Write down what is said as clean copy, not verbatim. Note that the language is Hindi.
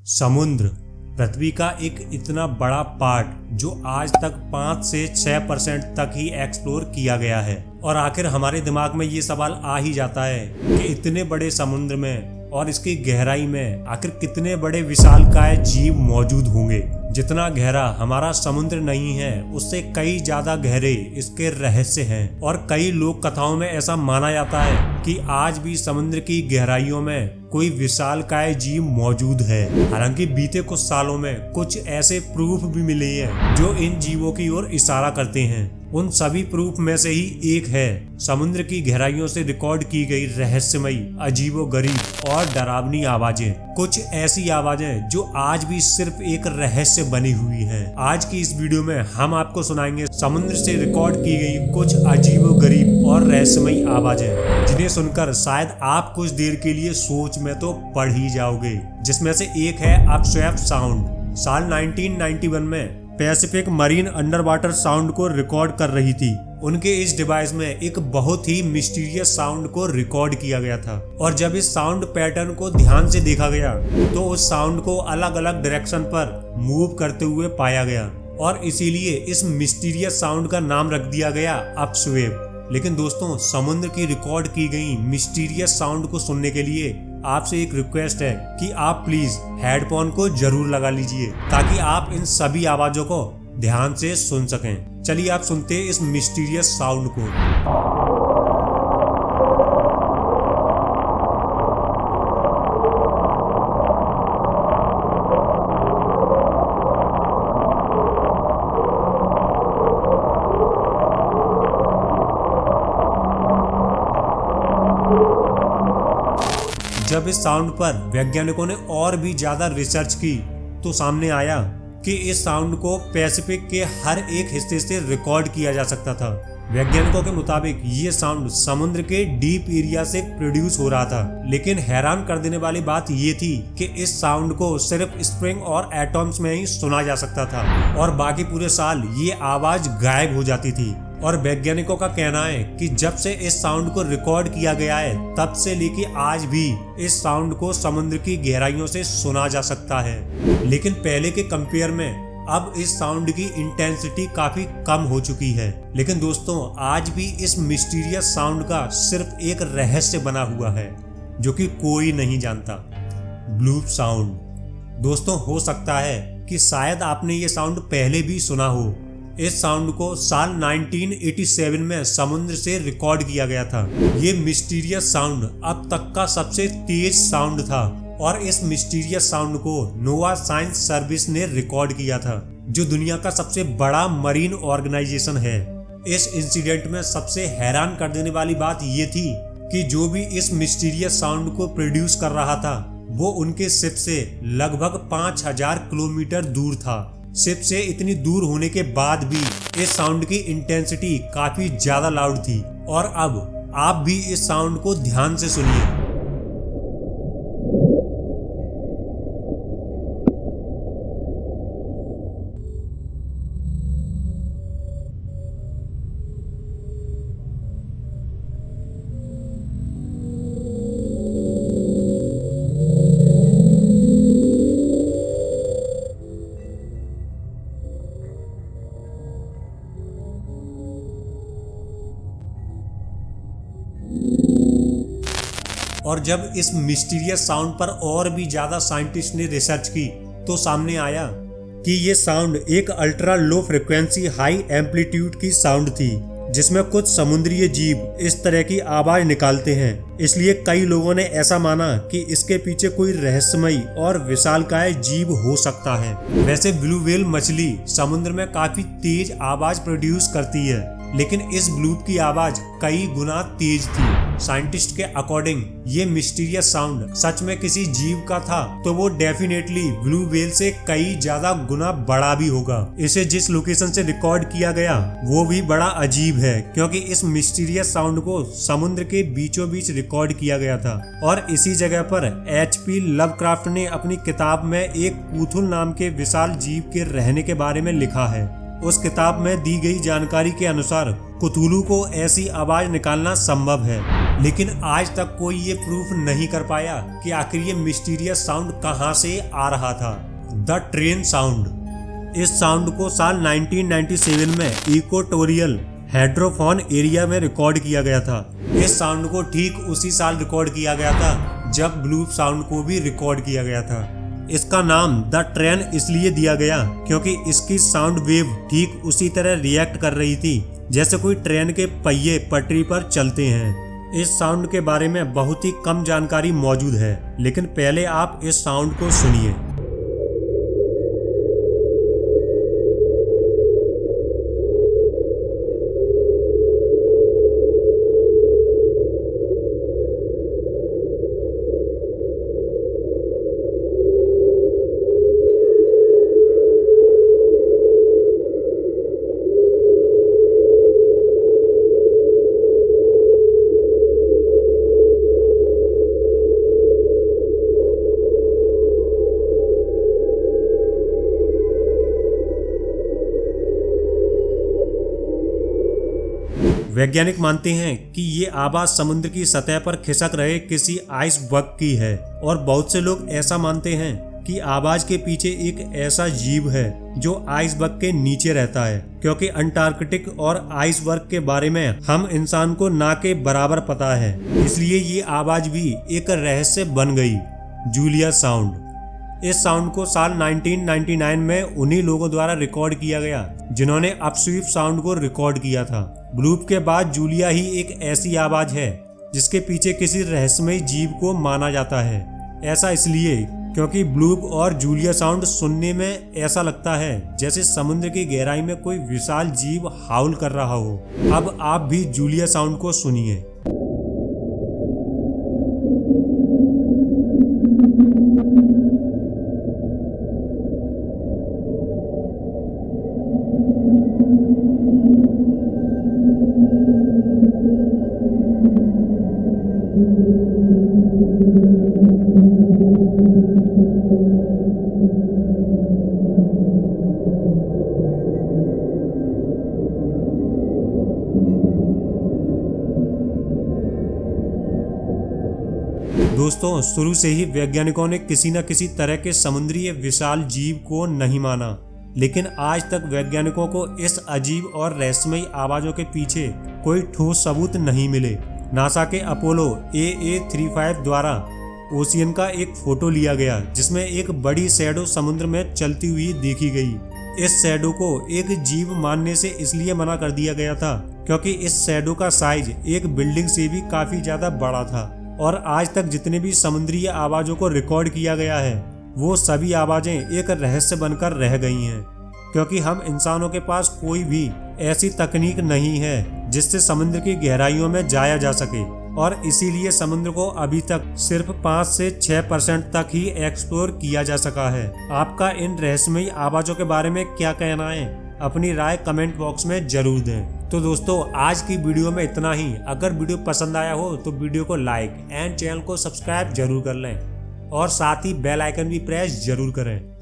समुद्र पृथ्वी का एक इतना बड़ा पार्ट जो आज तक 5 से 6% तक ही एक्सप्लोर किया गया है। और आखिर हमारे दिमाग में ये सवाल आ ही जाता है कि इतने बड़े समुद्र में और इसकी गहराई में आखिर कितने बड़े विशालकाय जीव मौजूद होंगे। जितना गहरा हमारा समुद्र नहीं है उससे कई ज्यादा गहरे इसके रहस्य हैं। और कई लोक कथाओं में ऐसा माना जाता है कि आज भी समुद्र की गहराइयों में कोई विशालकाय जीव मौजूद है। हालांकि बीते कुछ सालों में कुछ ऐसे प्रूफ भी मिले हैं जो इन जीवों की ओर इशारा करते हैं। उन सभी प्रूफ में से ही एक है समुद्र की गहराइयों से रिकॉर्ड की गई रहस्यमयी, अजीबोगरीब और डरावनी आवाजें। कुछ ऐसी आवाजें जो आज भी सिर्फ एक रहस्य बनी हुई हैं। आज की इस वीडियो में हम आपको सुनाएंगे समुद्र से रिकॉर्ड की गई कुछ अजीबोगरीब और रहस्यमयी आवाजें, जिन्हें सुनकर शायद आप कुछ देर के लिए सोच में तो पड़ ही जाओगे। जिसमें से एक है अपस्वेप्ट साउंड। साल 1991 में Pacific marine under water sound को रिकॉर्ड कर रही थी। उनके इस डिवाइस में एक बहुत ही मिस्टीरियस साउंड को रिकॉर्ड किया गया था। और जब इस साउंड पैटर्न को ध्यान से देखा गया तो उस साउंड को अलग अलग डायरेक्शन पर मूव करते हुए पाया गया और इसीलिए इस मिस्टीरियस साउंड का नाम रख दिया गया अपस्वेप। लेकिन दोस्तों, समुद्र की रिकॉर्ड की गई मिस्टीरियस साउंड को सुनने के लिए आपसे एक रिक्वेस्ट है कि आप प्लीज हेडफोन को जरूर लगा लीजिए ताकि आप इन सभी आवाजों को ध्यान से सुन सकें। चलिए आप सुनते हैं इस मिस्टीरियस साउंड को। जब इस साउंड पर वैज्ञानिकों ने और भी ज्यादा रिसर्च की तो सामने आया कि इस साउंड को पैसिफिक के हर एक हिस्से से रिकॉर्ड किया जा सकता था। वैज्ञानिकों के मुताबिक ये साउंड समुद्र के डीप एरिया से प्रोड्यूस हो रहा था। लेकिन हैरान कर देने वाली बात ये थी कि इस साउंड को सिर्फ स्प्रिंग और एटॉम्स में ही सुना जा सकता था और बाकी पूरे साल ये आवाज गायब हो जाती थी। और वैज्ञानिकों का कहना है कि जब से इस साउंड को रिकॉर्ड किया गया है तब से लेके आज भी इस साउंड को समुद्र की गहराइयों से सुना जा सकता है। लेकिन पहले के कंपेयर में अब इस साउंड की इंटेंसिटी काफी कम हो चुकी है। लेकिन दोस्तों, आज भी इस मिस्टीरियस साउंड का सिर्फ एक रहस्य बना हुआ है जो कि कोई नहीं जानता। Bloop sound. दोस्तों, हो सकता है कि शायद आपने ये साउंड पहले भी सुना हो। इस साउंड को साल 1987 में समुद्र से रिकॉर्ड किया गया था। ये मिस्टीरियस साउंड अब तक का सबसे तेज साउंड था और इस मिस्टीरियस साउंड को नोवा साइंस सर्विस ने रिकॉर्ड किया था, जो दुनिया का सबसे बड़ा मरीन ऑर्गेनाइजेशन है। इस इंसिडेंट में सबसे हैरान कर देने वाली बात ये थी कि जो भी इस मिस्टीरियस साउंड को प्रोड्यूस कर रहा था वो उनके शिप से लगभग 5000 किलोमीटर दूर था। शिप से इतनी दूर होने के बाद भी इस साउंड की इंटेंसिटी काफी ज्यादा लाउड थी। और अब आप भी इस साउंड को ध्यान से सुनिए। और जब इस मिस्टीरियस साउंड पर और भी ज्यादा साइंटिस्ट ने रिसर्च की तो सामने आया कि ये साउंड एक ultra low frequency high amplitude की साउंड थी, जिसमें कुछ समुद्रीय जीव इस तरह की आवाज निकालते हैं। इसलिए कई लोगों ने ऐसा माना कि इसके पीछे कोई रहस्यमयी और विशालकाय जीव हो सकता है। वैसे ब्लू व्हेल मछली समुद्र में काफी तेज आवाज प्रोड्यूस करती है, लेकिन इस ब्लूप की आवाज कई गुना तेज थी। साइंटिस्ट के अकॉर्डिंग ये मिस्टीरियस साउंड सच में किसी जीव का था तो वो डेफिनेटली ब्लू व्हेल से कई ज्यादा गुना बड़ा भी होगा। इसे जिस लोकेशन से रिकॉर्ड किया गया वो भी बड़ा अजीब है, क्योंकि इस मिस्टीरियस साउंड को समुद्र के बीचों बीच रिकॉर्ड किया गया था। और इसी जगह पर HP लवक्राफ्ट ने अपनी किताब में एक कूथुल नाम के विशाल जीव के रहने के बारे में लिखा है। उस किताब में दी गई जानकारी के अनुसार कुथुलू को ऐसी आवाज निकालना संभव है। लेकिन आज तक कोई ये प्रूफ नहीं कर पाया कि आखिर ये मिस्टीरियस साउंड कहां से आ रहा था। The train sound. इस साउंड को साल 1997 में इक्वेटोरियल हेड्रोफोन एरिया में रिकॉर्ड किया गया था। इस साउंड को ठीक उसी साल रिकॉर्ड किया गया था जब ब्लूप साउंड को भी रिकॉर्ड किया गया था। इसका नाम द ट्रेन इसलिए दिया गया क्योंकि इसकी साउंड वेव ठीक उसी तरह रिएक्ट कर रही थी जैसे कोई ट्रेन के पहिए पटरी पर चलते हैं। इस साउंड के बारे में बहुत ही कम जानकारी मौजूद है, लेकिन पहले आप इस साउंड को सुनिए। वैज्ञानिक मानते हैं कि ये आवाज समुद्र की सतह पर खिसक रहे किसी आइसबर्ग की है और बहुत से लोग ऐसा मानते हैं कि आवाज के पीछे एक ऐसा जीव है जो आइसबर्ग के नीचे रहता है, क्योंकि अंटार्कटिक और आइसबर्ग के बारे में हम इंसान को ना के बराबर पता है, इसलिए ये आवाज भी एक रहस्य बन गई। Julia sound. इस साउंड को साल 1999 में उन्हीं लोगों द्वारा रिकॉर्ड किया गया जिन्होंने अपस्वीप साउंड को रिकॉर्ड किया था। ब्लूप के बाद जूलिया ही एक ऐसी आवाज है जिसके पीछे किसी रहस्यमयी जीव को माना जाता है। ऐसा इसलिए क्योंकि ब्लूप और जूलिया साउंड सुनने में ऐसा लगता है जैसे समुद्र की गहराई में कोई विशाल जीव हाउल कर रहा हो। अब आप भी जूलिया साउंड को सुनिए। दोस्तों, शुरू से ही वैज्ञानिकों ने किसी न किसी तरह के समुद्री विशाल जीव को नहीं माना, लेकिन आज तक वैज्ञानिकों को इस अजीब और रहस्यमयी आवाजों के पीछे कोई ठोस सबूत नहीं मिले। नासा के अपोलो AA-35 द्वारा ओशियन का एक फोटो लिया गया जिसमें एक बड़ी शैडो समुद्र में चलती हुई देखी गई। इस शैडो को एक जीव मानने से इसलिए मना कर दिया गया था क्योंकि इस शैडो का साइज एक बिल्डिंग से भी काफी ज्यादा बड़ा था और आज तक जितने भी समुद्री आवाजों को रिकॉर्ड किया गया है वो सभी आवाजें एक रहस्य बनकर रह गई हैं, क्योंकि हम इंसानों के पास कोई भी ऐसी तकनीक नहीं है जिससे समुद्र की गहराइयों में जाया जा सके और इसीलिए समुद्र को अभी तक सिर्फ 5 से 6% तक ही एक्सप्लोर किया जा सका है। आपका इन रहस्यमयी आवाजों के बारे में क्या कहना है? अपनी राय कमेंट बॉक्स में जरूर दें। तो दोस्तों, आज की वीडियो में इतना ही। अगर वीडियो पसंद आया हो तो वीडियो को लाइक एंड चैनल को सब्सक्राइब जरूर कर लें और साथ ही बेल आइकन भी प्रेस जरूर करें।